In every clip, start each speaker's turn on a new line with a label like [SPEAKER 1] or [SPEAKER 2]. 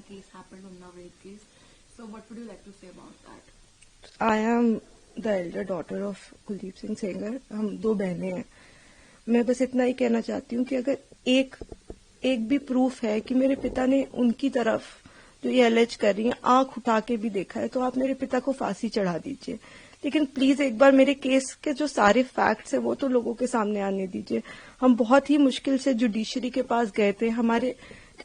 [SPEAKER 1] case happened, Unnao rape case. So what would you like to say about that?
[SPEAKER 2] I am the elder daughter of Kuldeep Singh Sengar. हम दो बहनें हैं. मैं बस इतना ही कहना चाहती हूँ कि अगर एक भी प्रूफ है कि मेरे पिता ने उनकी तरफ जो ये एलेज कर रही है आंख उठा के भी देखा है, तो आप मेरे पिता को फांसी चढ़ा दीजिए. लेकिन प्लीज एक बार मेरे केस के जो सारे फैक्ट्स है वो तो लोगों के सामने आने दीजिए. हम बहुत ही मुश्किल से जुडिशरी के पास गए थे. हमारे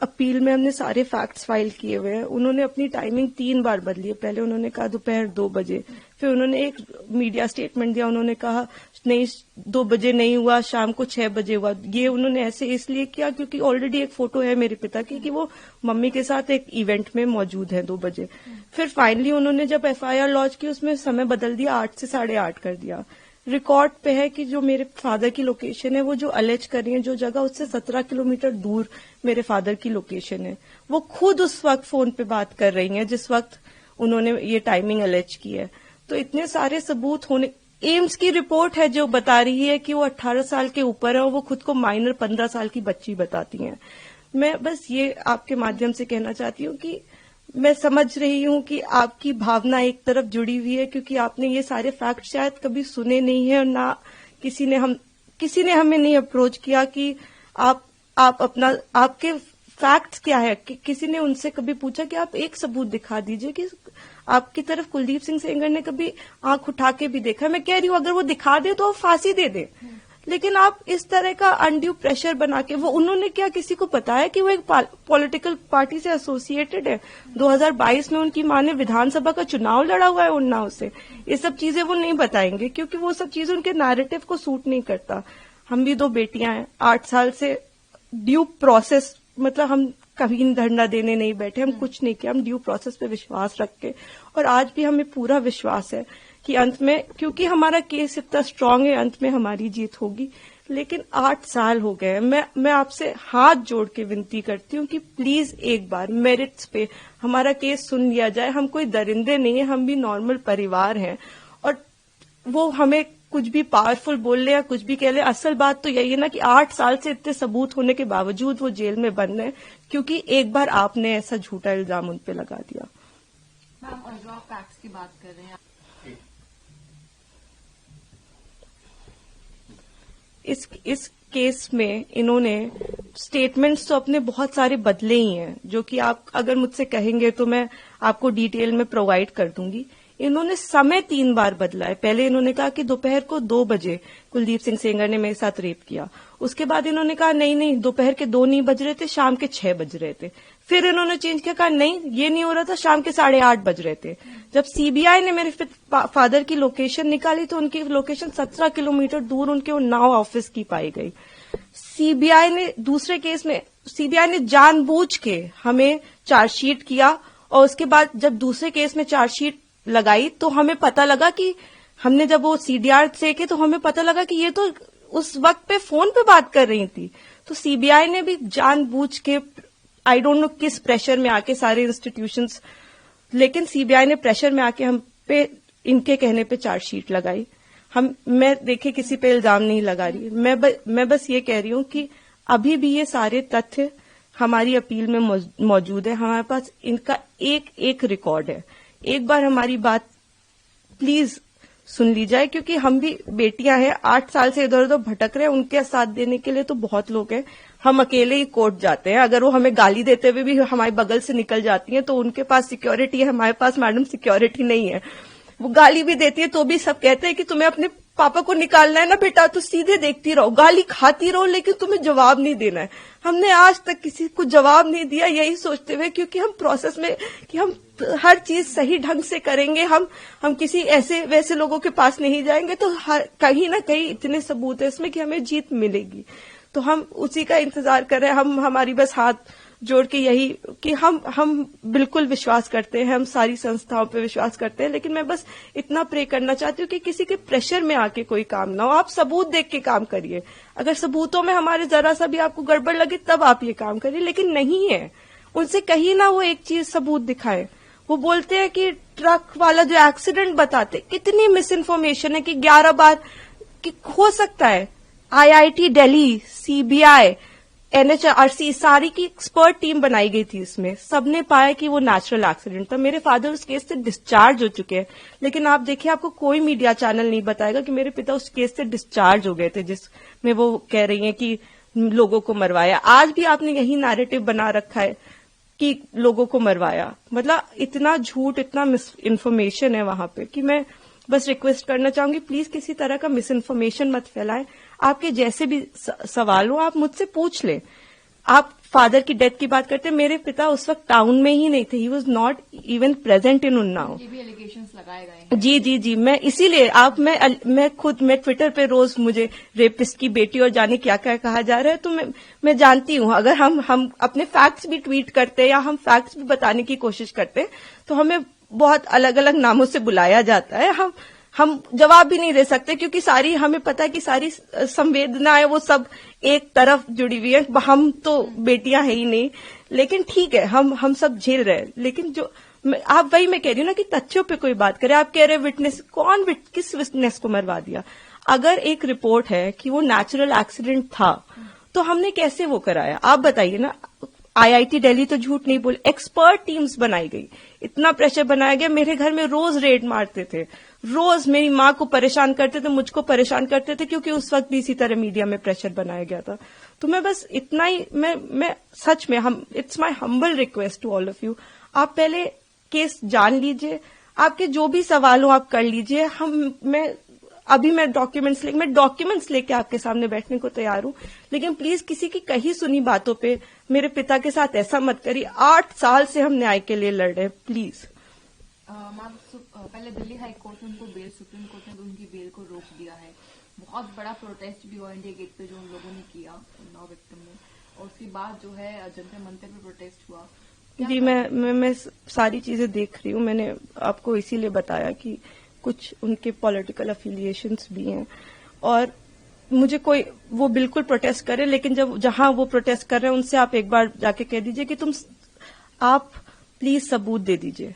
[SPEAKER 2] अपील में हमने सारे फैक्ट्स फाइल किए हुए हैं. उन्होंने अपनी टाइमिंग 3 बार बदली है. पहले उन्होंने कहा दोपहर 2 बजे, फिर उन्होंने एक मीडिया स्टेटमेंट दिया, उन्होंने कहा नहीं 2 बजे नहीं हुआ, शाम को 6 बजे हुआ. ये उन्होंने ऐसे इसलिए किया क्योंकि ऑलरेडी एक फोटो है मेरे पिता की कि वो मम्मी के साथ एक इवेंट में मौजूद है 2 बजे. फिर फाइनली उन्होंने जब FIR लॉन्च की उसमें समय बदल दिया, 8 से 8:30 कर दिया. रिकॉर्ड पे है कि जो मेरे फादर की लोकेशन है, वो जो अलेज कर रही है जो जगह, उससे 17 किलोमीटर दूर मेरे फादर की लोकेशन है. वो खुद उस वक्त फोन पे बात कर रही हैं जिस वक्त उन्होंने ये टाइमिंग अलेज की है. तो इतने सारे सबूत होने, एम्स की रिपोर्ट है जो बता रही है कि वो 18 साल के ऊपर है और वो खुद को माइनर 15 साल की बच्ची बताती हैं. मैं बस ये आपके माध्यम से कहना चाहती हूँ कि मैं समझ रही हूँ कि आपकी भावना एक तरफ जुड़ी हुई है क्योंकि आपने ये सारे फैक्ट शायद कभी सुने नहीं है और ना किसी ने हमें नहीं अप्रोच किया कि आप अपना आपके फैक्ट्स क्या है. किसी ने उनसे कभी पूछा कि आप एक सबूत दिखा दीजिए कि आपकी तरफ कुलदीप सिंह सेंगर ने कभी आंख उठा के भी देखा. मैं कह रही हूँ अगर वो दिखा दे तो फांसी दे दे, लेकिन आप इस तरह का अनड्यू प्रेशर बना के, वो उन्होंने क्या किसी को बताया कि वो एक पॉलिटिकल पार्टी से एसोसिएटेड है. 2022 में उनकी मां ने विधानसभा का चुनाव लड़ा हुआ है उन्नाव से. ये सब चीजें वो नहीं बताएंगे क्योंकि वो सब चीजें उनके नैरेटिव को सूट नहीं करता. हम भी 2 बेटियां हैं. 8 साल से ड्यू प्रोसेस, मतलब हम कभी धरना देने नहीं बैठे, हम कुछ नहीं किया. हम ड्यू प्रोसेस पे विश्वास रख के, और आज भी हमें पूरा विश्वास है कि अंत में, क्योंकि हमारा केस इतना स्ट्रांग है, अंत में हमारी जीत होगी. लेकिन 8 साल हो गए. मैं आपसे हाथ जोड़ के विनती करती हूँ कि प्लीज एक बार मेरिट्स पे हमारा केस सुन लिया जाए. हम कोई दरिंदे नहीं है, हम भी नॉर्मल परिवार हैं. और वो हमें कुछ भी पावरफुल बोल ले या कुछ भी कह ले, असल बात तो यही है ना कि 8 साल से इतने सबूत होने के बावजूद वो जेल में बंद है क्योंकि एक बार आपने ऐसा झूठा इल्जाम उन पे लगा दिया.
[SPEAKER 1] मैम, और जो आप फैक्ट्स की बात कर रहे हैं,
[SPEAKER 2] इस केस में इन्होंने स्टेटमेंट्स तो अपने बहुत सारे बदले ही हैं, जो कि आप अगर मुझसे कहेंगे तो मैं आपको डिटेल में प्रोवाइड कर दूंगी. इन्होंने समय 3 बार बदला है. पहले इन्होंने कहा कि दोपहर को 2 बजे कुलदीप सिंह सेंगर ने मेरे साथ रेप किया. उसके बाद इन्होंने कहा नहीं दोपहर के 2 नहीं बज रहे थे, शाम के 6 बज रहे थे. फिर इन्होंने चेंज किया, कहा नहीं ये नहीं हो रहा था, शाम के 8:30 बज रहे थे. जब CBI ने मेरे फादर की लोकेशन निकाली तो उनकी लोकेशन 17 किलोमीटर दूर उनके उन्नाव ऑफिस की पाई गई. CBI ने दूसरे केस में CBI ने जानबूझ के हमें चार्जशीट किया और उसके बाद जब दूसरे केस में चार्जशीट लगाई तो हमें पता लगा कि हमने जब वो CDR देखे तो हमें पता लगा कि ये तो उस वक्त पे फोन पे बात कर रही थी. तो CBI ने भी जानबूझ के, आई डोंट नो किस प्रेशर में आके सारे इंस्टीट्यूशंस, लेकिन CBI ने प्रेशर में आके हम पे इनके कहने पे चार्जशीट लगाई. मैं देखिए किसी पे इल्जाम नहीं लगा रही. मैं बस ये कह रही हूं कि अभी भी ये सारे तथ्य हमारी अपील में मौजूद है. हमारे पास इनका एक रिकॉर्ड है. एक बार हमारी बात प्लीज सुन ली जाए क्योंकि हम भी बेटियां हैं. 8 साल से इधर उधर भटक रहे हैं. उनके साथ देने के लिए तो बहुत लोग हैं. हम अकेले ही कोर्ट जाते हैं. अगर वो हमें गाली देते हुए भी हमारे बगल से निकल जाती हैं तो उनके पास सिक्योरिटी है, हमारे पास मैडम सिक्योरिटी नहीं है. वो गाली भी देती है तो भी सब कहते हैं कि तुम्हें अपने पापा को निकालना है ना बेटा, तो सीधे देखती रहो, गाली खाती रहो, लेकिन तुम्हें जवाब नहीं देना है. हमने आज तक किसी को जवाब नहीं दिया, यही सोचते हुए क्योंकि हम प्रोसेस में कि हम हर चीज सही ढंग से करेंगे. हम किसी ऐसे वैसे लोगों के पास नहीं जाएंगे तो कहीं ना कहीं इतने सबूत है इसमें कि हमें जीत मिलेगी. तो हम उसी का इंतजार कर रहे हैं. हमारी बस हाथ जोड़ के यही कि हम बिल्कुल विश्वास करते हैं, हम सारी संस्थाओं पे विश्वास करते हैं, लेकिन मैं बस इतना प्रे करना चाहती हूँ कि किसी के प्रेशर में आके कोई काम ना हो. आप सबूत देख के काम करिए. अगर सबूतों में हमारे जरा सा भी आपको गड़बड़ लगे तब आप ये काम करिए, लेकिन नहीं है. उनसे कहीं ना वो एक चीज सबूत दिखाए. वो बोलते हैं कि ट्रक वाला जो एक्सीडेंट बताते, कितनी मिस इन्फॉर्मेशन है कि 11 बार कि हो सकता है IIT दिल्ली, CBI, NHRC सारी की एक्सपर्ट टीम बनाई गई थी इसमें, सबने पाया कि वो नेचुरल एक्सीडेंट था। मेरे फादर उस केस से डिस्चार्ज हो चुके हैं, लेकिन आप देखिए आपको कोई मीडिया चैनल नहीं बताएगा कि मेरे पिता उस केस से डिस्चार्ज हो गए थे जिसमें वो कह रही हैं कि लोगों को मरवाया। आज भी आपने यही नैरेटिव बना रखा है कि लोगों को मरवाया। मतलब इतना झूठ, इतना मिस इन्फॉर्मेशन है वहां पे कि मैं बस रिक्वेस्ट करना चाहूंगी, प्लीज किसी तरह का मिस इन्फॉर्मेशन मत फैलाएं। आपके जैसे भी सवाल हो आप मुझसे पूछ लें। आप फादर की डेथ की बात करते हैं, मेरे पिता उस वक्त टाउन में ही नहीं थे, he was not even present in Unnao.
[SPEAKER 1] ये भी एलिगेशंस लगाए गए हैं।
[SPEAKER 2] जी, मैं इसीलिए मैं ट्विटर पे रोज मुझे रेपिस्ट की बेटी और जाने क्या क्या कहा जा रहा है, तो मैं जानती हूं अगर हम अपने फैक्ट्स भी ट्वीट करते या हम फैक्ट्स भी बताने की कोशिश करते तो हमें बहुत अलग अलग नामों से बुलाया जाता है। हम जवाब भी नहीं दे सकते क्योंकि सारी हमें पता है कि सारी संवेदनाएं वो सब एक तरफ जुड़ी हुई है। हम तो बेटियां है ही नहीं, लेकिन ठीक है हम सब झेल रहे हैं। लेकिन जो आप वही मैं कह रही हूँ ना कि तथ्यों पे कोई बात करे। आप कह रहे विटनेस, किस विटनेस को मरवा दिया? अगर एक रिपोर्ट है कि वो नेचुरल एक्सीडेंट था तो हमने कैसे वो कराया? आप बताइए ना। IIT दिल्ली तो झूठ नहीं बोले, एक्सपर्ट टीम्स बनाई गई, इतना प्रेशर बनाया गया। मेरे घर में रोज रेड मारते थे, रोज मेरी माँ को परेशान करते थे, मुझको परेशान करते थे, क्योंकि उस वक्त भी इसी तरह मीडिया में प्रेशर बनाया गया था। तो मैं बस इतना ही मैं सच में it's my humble request to all of you, आप पहले केस जान लीजिए, आपके जो भी सवाल हो आप कर लीजिए। मैं डॉक्यूमेंट्स लेके आपके सामने बैठने को तैयार हूं, लेकिन प्लीज किसी की कही सुनी बातों पे मेरे पिता के साथ ऐसा मत करिए। 8 साल से हम न्याय के लिए लड़ रहे हैं, प्लीज।
[SPEAKER 1] मैम, पहले दिल्ली हाई कोर्ट ने उनको बेल, सुप्रीम कोर्ट ने उनकी बेल को रोक दिया है। बहुत बड़ा प्रोटेस्ट भी हुआ इंडिया गेट पे जो उन लोगों ने किया उन्नाव विक्टिम ने, और उसके बाद जो है जंतर मंतर पे प्रोटेस्ट हुआ।
[SPEAKER 2] जी, मैं सारी चीजें देख रही हूँ। मैंने आपको इसीलिए बताया कि कुछ उनके पॉलिटिकल अफिलिएशंस भी हैं, और मुझे कोई वो बिल्कुल प्रोटेस्ट करे, लेकिन जहां वो प्रोटेस्ट कर रहे हैं उनसे आप एक बार जाके कह दीजिए कि आप प्लीज सबूत दे दीजिए,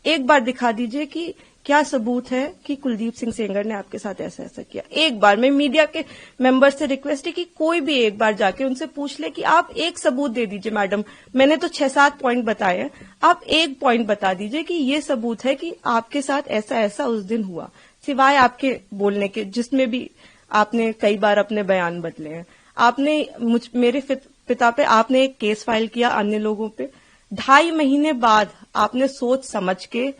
[SPEAKER 2] एक बार दिखा दीजिए कि क्या सबूत है कि कुलदीप सिंह सेंगर ने आपके साथ ऐसा ऐसा किया। एक बार मैं मीडिया के मेंबर से रिक्वेस्ट है कि कोई भी एक बार जाके उनसे पूछ ले कि आप एक सबूत दे दीजिए। मैडम, मैंने तो 6-7 पॉइंट बताए हैं, आप एक पॉइंट बता दीजिए कि ये सबूत है कि आपके साथ ऐसा ऐसा उस दिन हुआ, सिवाय आपके बोलने के, जिसमें भी आपने कई बार अपने बयान बदले हैं। आपने मेरे पिता पे आपने एक केस फाइल किया, अन्य लोगों पे 2.5 महीने बाद आपने सोच समझ के,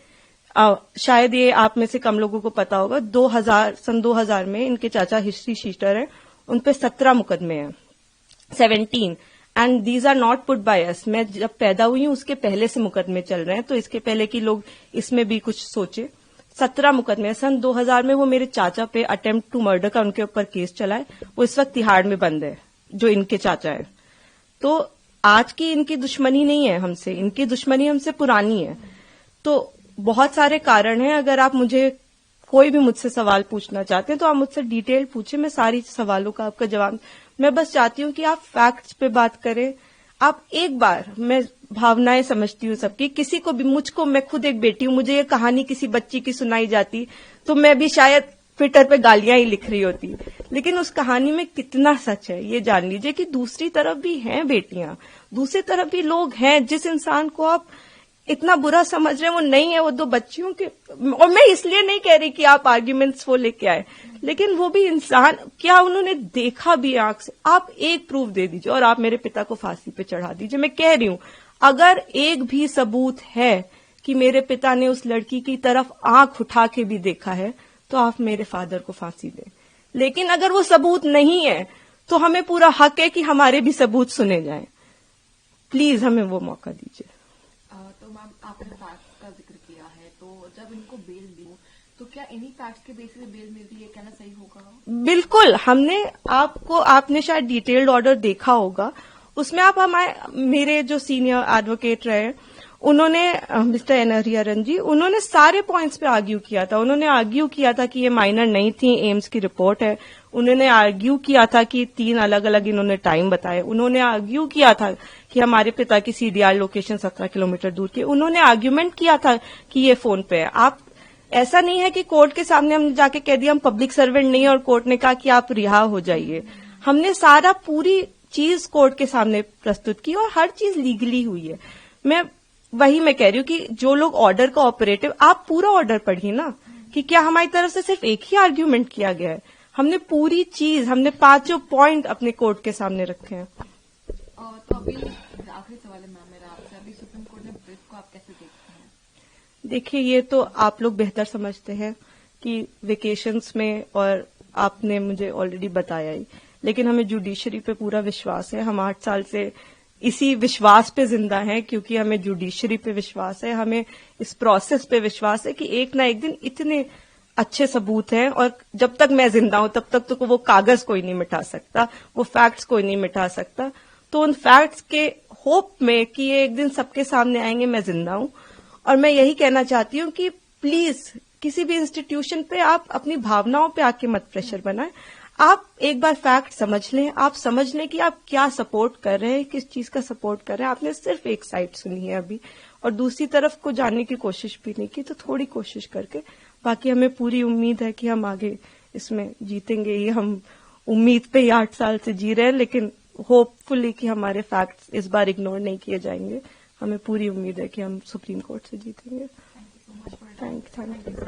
[SPEAKER 2] शायद ये आप में से कम लोगों को पता होगा, सन 2000 में इनके चाचा हिस्ट्री शीटर हैं, उनपे 17 मुकदमे हैं, 17, and these are not put by us. मैं जब पैदा हुई हूं उसके पहले से मुकदमे चल रहे हैं, तो इसके पहले कि लोग इसमें भी कुछ सोचे। 17 मुकदमे सन 2000 में वो मेरे चाचा पे अटेम्प्ट टू मर्डर का उनके ऊपर केस चला है, वो इस वक्त तिहाड़ में बंद है, जो इनके चाचा है। तो आज की इनकी दुश्मनी नहीं है हमसे, इनकी दुश्मनी हमसे पुरानी है। तो बहुत सारे कारण हैं। अगर आप कोई भी मुझसे सवाल पूछना चाहते हैं तो आप मुझसे डिटेल पूछे, मैं सारी सवालों का आपका जवाब। मैं बस चाहती हूं कि आप फैक्ट्स पे बात करें। आप एक बार, मैं भावनाएं समझती हूँ सबकी, किसी को भी, मैं खुद एक बेटी हूं, मुझे ये कहानी किसी बच्ची की सुनाई जाती तो मैं भी शायद ट्विटर पे गालियां ही लिख रही होती, लेकिन उस कहानी में कितना सच है ये जान लीजिए कि दूसरी तरफ भी हैं बेटियां, दूसरी तरफ भी लोग हैं। जिस इंसान को आप इतना बुरा समझ रहे हैं वो नहीं है, वो 2 बच्चियों के, और मैं इसलिए नहीं कह रही कि आप आर्ग्यूमेंट्स वो लेके आए, लेकिन वो भी इंसान, क्या उन्होंने देखा भी आंख से? आप एक प्रूफ दे दीजिए और आप मेरे पिता को फांसी पे चढ़ा दीजिए। मैं कह रही हूं, अगर एक भी सबूत है कि मेरे पिता ने उस लड़की की तरफ आंख उठा के भी देखा है तो आप मेरे फादर को फांसी दें। लेकिन अगर वो सबूत नहीं है तो हमें पूरा हक है कि हमारे भी सबूत सुने जाएं। प्लीज हमें वो मौका दीजिए।
[SPEAKER 1] तो मैम, आपने फैक्ट्स का जिक्र किया है, तो जब इनको बेल दी तो क्या इन्हीं फैक्ट्स के बेसिस पे बेल मिल रही है, कहना सही होगा?
[SPEAKER 2] बिल्कुल। आपने शायद डिटेल्ड ऑर्डर देखा होगा, उसमें मेरे जो सीनियर एडवोकेट रहे उन्होंने, मिस्टर एन हरिहरन जी, उन्होंने सारे पॉइंट्स पे आर्ग्यू किया था। उन्होंने आर्ग्यू किया था कि ये माइनर नहीं थी, एम्स की रिपोर्ट है। उन्होंने आर्ग्यू किया था कि 3 अलग अलग इन्होंने टाइम बताए। उन्होंने आर्ग्यू किया था कि हमारे पिता की CDR लोकेशन 17 किलोमीटर दूर की। उन्होंने आर्ग्यूमेंट किया था कि ये फोन पे है। आप, ऐसा नहीं है कि कोर्ट के सामने हमने जाके कह दिया हम पब्लिक सर्वेंट नहीं है और कोर्ट ने कहा कि आप रिहा हो जाइए। हमने सारा पूरी चीज कोर्ट के सामने प्रस्तुत की और हर चीज लीगली हुई है। मैं कह रही हूँ कि जो लोग ऑर्डर का ऑपरेटिव, आप पूरा ऑर्डर पढ़िए ना कि क्या हमारी तरफ से सिर्फ एक ही आर्ग्यूमेंट किया गया है। हमने पूरी चीज, हमने 5 पॉइंट अपने कोर्ट के सामने रखे हैं।
[SPEAKER 1] तो अभी आखिरी सवाल है मैम मेरा आपसे, अभी सुप्रीम कोर्ट ने ब्रीफ को आप कैसे देखते हैं?
[SPEAKER 2] देखिए, ये तो आप लोग बेहतर समझते हैं कि वेकेशंस में, और आपने मुझे ऑलरेडी बताया ही, लेकिन हमें जुडिशरी पे पूरा विश्वास है। हम 8 साल से इसी विश्वास पे जिंदा हैं, क्योंकि हमें जुडिशरी पे विश्वास है, हमें इस प्रोसेस पे विश्वास है कि एक ना एक दिन इतने अच्छे सबूत हैं, और जब तक मैं जिंदा हूं तब तक तो वो कागज कोई नहीं मिटा सकता, वो फैक्ट्स कोई नहीं मिटा सकता। तो उन फैक्ट्स के होप में कि ये एक दिन सबके सामने आएंगे, मैं जिंदा हूं। और मैं यही कहना चाहती हूँ कि प्लीज किसी भी इंस्टीट्यूशन पे आप अपनी भावनाओं पे आके मत प्रेशर बनाएं। आप एक बार फैक्ट समझ लें, आप समझ लें कि आप क्या सपोर्ट कर रहे हैं, किस चीज का सपोर्ट कर रहे हैं। आपने सिर्फ एक साइड सुनी है अभी, और दूसरी तरफ को जानने की कोशिश भी नहीं की, तो थोड़ी कोशिश करके, बाकी हमें पूरी उम्मीद है कि हम आगे इसमें जीतेंगे। ये हम उम्मीद पे ही 8 साल से जी रहे हैं, लेकिन होपफुली कि हमारे फैक्ट्स इस बार इग्नोर नहीं किए जाएंगे। हमें पूरी उम्मीद है कि हम सुप्रीम कोर्ट से जीतेंगे।
[SPEAKER 1] Thank you so much for
[SPEAKER 2] thank you.